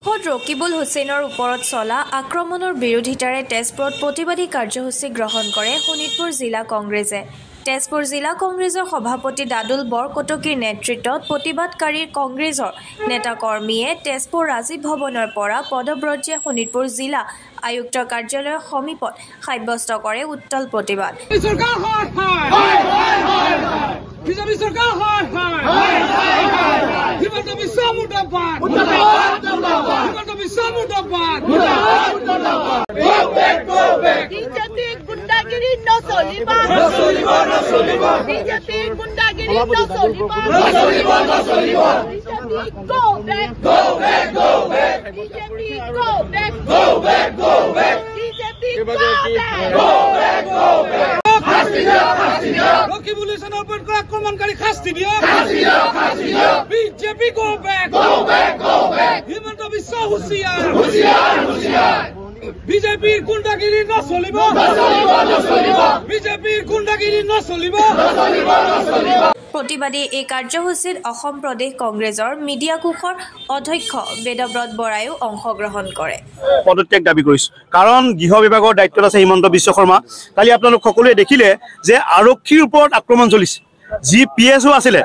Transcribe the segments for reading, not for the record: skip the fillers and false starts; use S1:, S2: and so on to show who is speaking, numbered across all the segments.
S1: ৰকিবুল হুছেইনৰ ওপৰত চলা আক্ৰমণৰ বিৰোধিতাৰে তেজপুৰত প্ৰতিবাদী কাৰ্যসূচী গ্ৰহণ কৰে শোণিতপুৰ জিলা কংগ্ৰেছে। তেজপুৰ জিলা কংগ্ৰেছৰ সভাপতি দাদুল বৰকটকীৰ নেতৃত্বত প্ৰতিবাদকাৰী কংগ্ৰেছৰ নেতাকৰ্মীয়ে তেজপুৰ ৰাজীৱ ভৱনৰ পৰা পদব্ৰজে শোণিতপুৰ জিলা আয়ুক্তৰ কাৰ্যালয়ৰ সমীপত সাব্যস্ত কৰে উত্তাল প্ৰতিবাদ।
S2: বিজেপি চৰকাৰ হয় হিমন্ত বিশ্ব মুৰ্দাবাদ হিমন্ত বিশ্ব মুৰ্দাবাদ
S3: বিজেপি গুণ্ডাগিৰি নচলিব বিজেপি গুণ্ডাগিৰি নচলিব go back BJP go back BJP go back
S2: Rakibul হুছেইনৰ ওপৰত আক্ৰমণকাৰী শাস্তি দিয়ক BJP go back Himanta Biswa হুঁচিয়াৰ বিজেপিৰ গুণ্ডাগিৰি নচলিব বিজেপিৰ গুণ্ডাগিৰি নচলিব।
S1: প্ৰতিবাদী এই কাৰ্যসূচীত অসম প্ৰদেশ কংগ্ৰেছৰ মিডিয়া কোষৰ অধ্যক্ষ বেদব্ৰত বৰাইও অংশগ্ৰহণ কৰে।
S4: পদত্যাগ দাবী কৰিছো কাৰণ গৃহ বিভাগৰ দায়িত্বত আছে হিমন্ত বিশ্ব শৰ্মা। কালি আপোনালোক সকলোৱে দেখিলে যে আৰক্ষীৰ ওপৰত আক্ৰমণ চলিছে। যি PSO আছিলে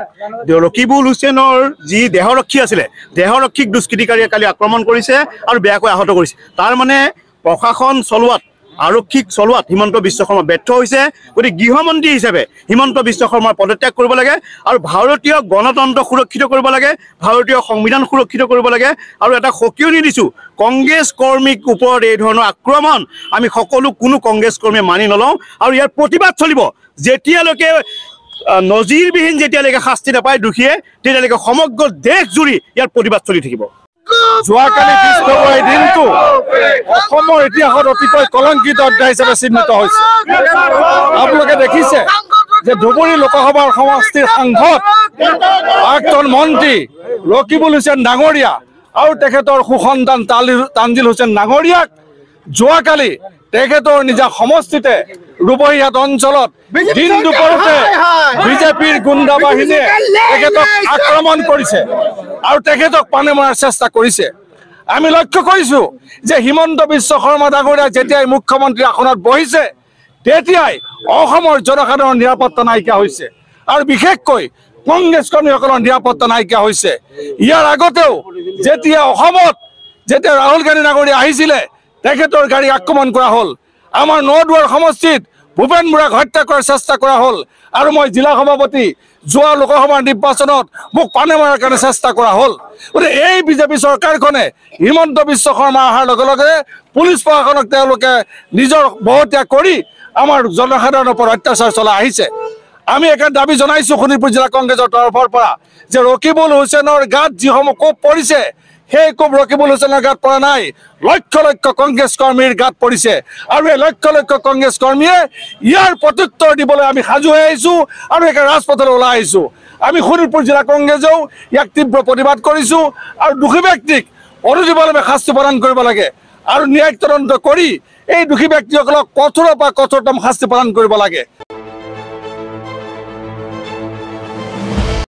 S4: ৰকিবুল হুছেইনৰ যি দেহৰক্ষী আছিলে দেহৰক্ষীক দুষ্কৃতিকাৰীয়ে কালি আক্ৰমণ কৰিছে আৰু বেয়াকৈ আহত কৰিছে। তাৰ মানে প্ৰশাসন চলোৱাত আৰক্ষীক চলোৱাত হিমন্ত বিশ্ব শৰ্মা ব্যৰ্থ হৈছে। গতিকে গৃহমন্ত্ৰী হিচাপে হিমন্ত বিশ্ব শৰ্মাৰ পদত্যাগ কৰিব লাগে আৰু ভাৰতীয় গণতন্ত্ৰ সুৰক্ষিত কৰিব লাগে, ভাৰতীয় সংবিধান সুৰক্ষিত কৰিব লাগে। আৰু এটা সকিয়নি দিছোঁ, কংগ্ৰেছ কৰ্মীক ওপৰত এই ধৰণৰ আক্ৰমণ আমি কোনো কংগ্ৰেছ কৰ্মীয়ে মানি নলওঁ আৰু ইয়াৰ প্ৰতিবাদ চলিব যেতিয়ালৈকে নজিৰবিহীন যেতিয়ালৈকে শাস্তি নাপায় দোষীয়ে তেতিয়ালৈকে সমগ্ৰ দেশ জুৰি ইয়াৰ প্ৰতিবাদ চলি থাকিব।
S5: যোৱাকালি 20 ফেব্ৰুৱাৰী দিনটো অসমৰ ইতিহাসত অতিকৈ কলংকিত অধ্যায় হিচাপে চিহ্নিত হৈছে। আপোনালোকে দেখিছে যে ধুবুৰী লোকসভাৰ সমষ্টিৰ সাংসদ প্ৰাক্তন মন্ত্ৰী ৰকিবুল হুছেইন ডাঙৰীয়া আৰু তেখেতৰ সুসন্তান তানজিল হুছেইন ডাঙৰীয়াক যোৱাকালি তেখেতৰ নিজা সমষ্টিতে ৰূপহীহাট অঞ্চলত দিন দুপৰতে বিজেপিৰ গুণ্ডা বাহিনীয়ে তেখেতক আক্ৰমণ কৰিছে আৰু তেখেতক পানী মৰাৰ চেষ্টা কৰিছে। আমি লক্ষ্য কৰিছো যে হিমন্ত বিশ্ব শৰ্মা ডাঙৰীয়া যেতিয়াই মুখ্যমন্ত্ৰী আসনত বহিছে তেতিয়াই অসমৰ জনসাধাৰণৰ নিৰাপত্তা নাইকিয়া হৈছে আৰু বিশেষকৈ কংগ্ৰেছ কৰ্মীসকলৰ নিৰাপত্তা নাইকিয়া হৈছে। ইয়াৰ আগতেও যেতিয়া অসমত ৰাহুল গান্ধী ডাঙৰীয়া আহিছিলে তেখেতৰ গাড়ী আক্ৰমণ কৰা হ'ল। আমাৰ নদুৱাৰ সমষ্টিত ভূপেন বৰাক হত্যা কৰাৰ চেষ্টা কৰা হ'ল আৰু মই জিলা সভাপতি যোৱা লোকসভাৰ নিৰ্বাচনত মোক পানী মৰাৰ কাৰণে চেষ্টা কৰা হ'ল। গতিকে এই বিজেপি চৰকাৰখনে হিমন্ত বিশ্ব শৰ্মা অহাৰ লগে লগে পুলিচ প্ৰশাসনক তেওঁলোকে নিজৰ বহতীয়া কৰি আমাৰ জনসাধাৰণৰ ওপৰত অত্যাচাৰ চলাই আহিছে। আমি একে দাবী জনাইছো শোণিতপুৰ জিলা কংগ্ৰেছৰ তৰফৰ পৰা যে ৰকিবুল হুছেইনৰ গাত যিসমূহ কোপ পৰিছে সেই কোপ ৰকিবুল হুছেইনৰ গাত পৰা নাই, লক্ষ লক্ষ কংগ্ৰেছ কৰ্মীৰ গাত পৰিছে আৰু এই লক্ষ লক্ষ কংগ্ৰেছ কৰ্মীয়ে ইয়াৰ প্ৰত্যুত্তৰ দিবলৈ আমি সাজু হৈ আহিছো আৰু একে ৰাজপথলৈ ওলাই আহিছো। আমি শোণিতপুৰ জিলা কংগ্ৰেছেও ইয়াক তীব্ৰ প্ৰতিবাদ কৰিছো আৰু দোষী ব্যক্তিক অনুজীৱনভাৱে শাস্তি প্ৰদান কৰিব লাগে আৰু ন্যায়িক তদন্ত কৰি এই দোষী ব্যক্তিসকলক কঠোৰৰ পৰা কঠোৰতম শাস্তি প্ৰদান কৰিব লাগে।